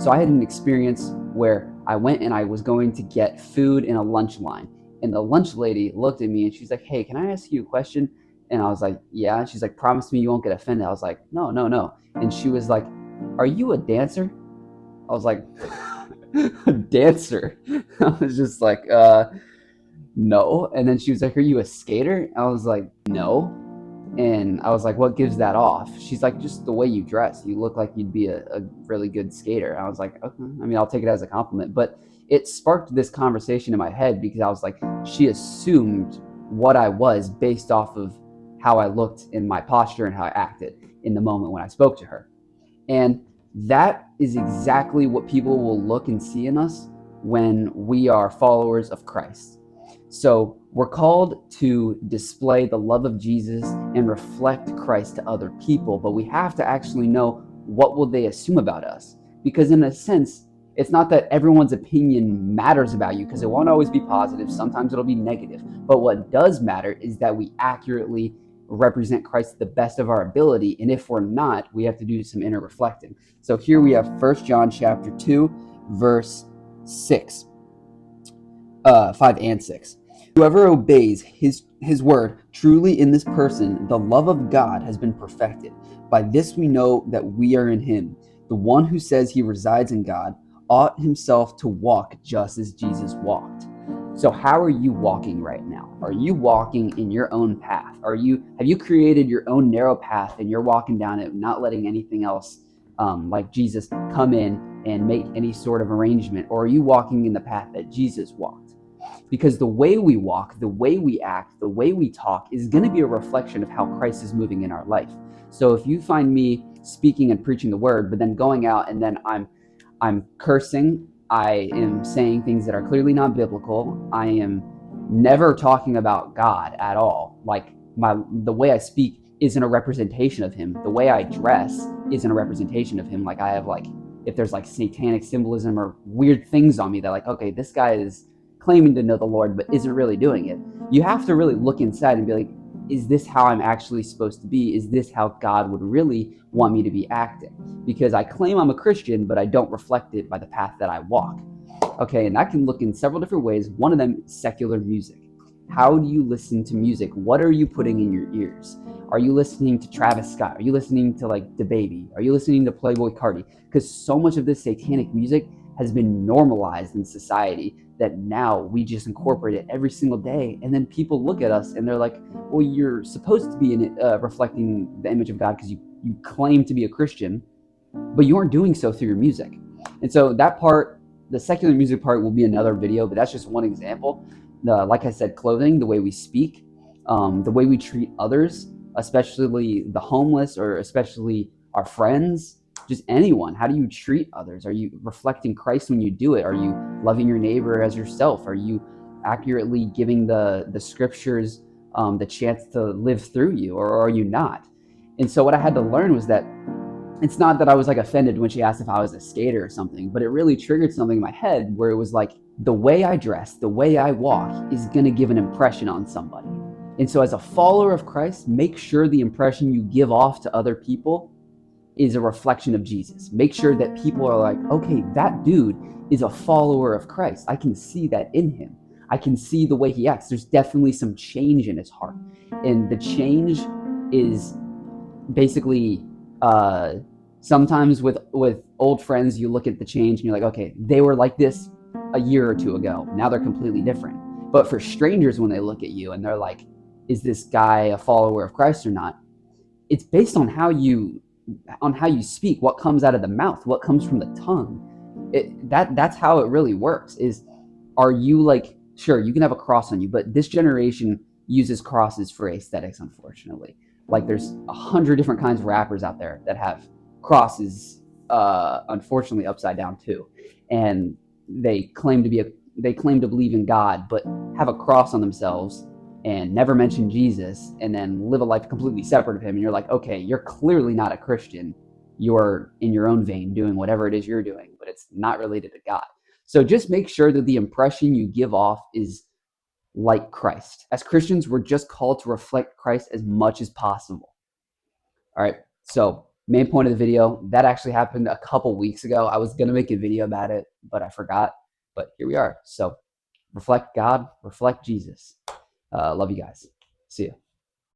So I had an experience where I went and I was going to get food in a lunch line. And the lunch lady looked at me and she's like, "Hey, can I ask you a question?" And I was like, "Yeah." And she's like, "Promise me you won't get offended." I was like, "No, no, no." And she was like, "Are you a dancer?" I was like, "A dancer?" I was just like, no. And then she was like, "Are you a skater?" I was like, "No." And I was like, "What gives that off?" She's like, "Just the way you dress. You look like you'd be a really good skater." I was like, "Okay." I mean, I'll take it as a compliment. But it sparked this conversation in my head because I was like, she assumed what I was based off of how I looked in my posture and how I acted in the moment when I spoke to her. And that is exactly what people will look and see in us when we are followers of Christ. So we're called to display the love of Jesus and reflect Christ to other people, but we have to actually know what will they assume about us. Because in a sense, it's not that everyone's opinion matters about you, because it won't always be positive. Sometimes it'll be negative. But what does matter is that we accurately represent Christ to the best of our ability. And if we're not, we have to do some inner reflecting. So here we have 1 John chapter 2, verse 6, 5 and 6. Whoever obeys his word, truly in this person, the love of God has been perfected. By this we know that we are in him. The one who says he resides in God ought himself to walk just as Jesus walked. So how are you walking right now? Are you walking in your own path? Have you created your own narrow path and you're walking down it, not letting anything else like Jesus come in and make any sort of arrangement? Or are you walking in the path that Jesus walked? Because the way we walk, the way we act, the way we talk is going to be a reflection of how Christ is moving in our life. So if you find me speaking and preaching the word, but then going out and then I'm cursing, I am saying things that are clearly not biblical, I am never talking about God at all. Like the way I speak isn't a representation of him. The way I dress isn't a representation of him. Like I have like, if there's like satanic symbolism or weird things on me that like, okay, this guy is claiming to know the Lord but isn't really doing it. You have to really look inside and be like, is this how I'm actually supposed to be? Is this how God would really want me to be acting? Because I claim I'm a Christian, but I don't reflect it by the path that I walk. Okay, and that can look in several different ways. One of them is secular music. How do you listen to music? What are you putting in your ears? Are you listening to Travis Scott? Are you listening to like DaBaby? Are you listening to Playboy Cardi? Because so much of this satanic music has been normalized in society that now we just incorporate it every single day. And then people look at us and they're like, well, you're supposed to be reflecting the image of God because you claim to be a Christian, but you aren't doing so through your music. And so that part, the secular music part, will be another video, but that's just one example. Like I said, clothing, the way we speak, the way we treat others, especially the homeless or especially our friends, just anyone. How do you treat others? Are you reflecting Christ when you do it? Are you loving your neighbor as yourself? Are you accurately giving the scriptures the chance to live through you, or are you not? And so what I had to learn was that it's not that I was like offended when she asked if I was a skater or something, but it really triggered something in my head where it was like, the way I dress, the way I walk is going to give an impression on somebody. And so as a follower of Christ, make sure the impression you give off to other people is a reflection of Jesus. Make sure that people are like, okay, that dude is a follower of Christ. I can see that in him. I can see the way he acts. There's definitely some change in his heart. And the change is basically sometimes with old friends, you look at the change and you're like, okay, they were like this a year or two ago, now they're completely different. But for strangers, when they look at you and they're like, is this guy a follower of Christ or not, it's based on how you speak, what comes out of the mouth, what comes from the tongue. That's how it really works. Is, are you like, sure, you can have a cross on you, but this generation uses crosses for aesthetics, unfortunately. Like there's 100 different kinds of rappers out there that have crosses, unfortunately upside down too, and they claim to believe in God, but have a cross on themselves and never mention Jesus, and then live a life completely separate of him. And you're like, okay, you're clearly not a Christian. You're in your own vein doing whatever it is you're doing, but it's not related to God. So just make sure that the impression you give off is like Christ. As Christians, we're just called to reflect Christ as much as possible. All right. So Main point of the video, that actually happened a couple weeks ago. I was going to make a video about it, but I forgot. But here we are. So reflect God, reflect Jesus. Love you guys. See you.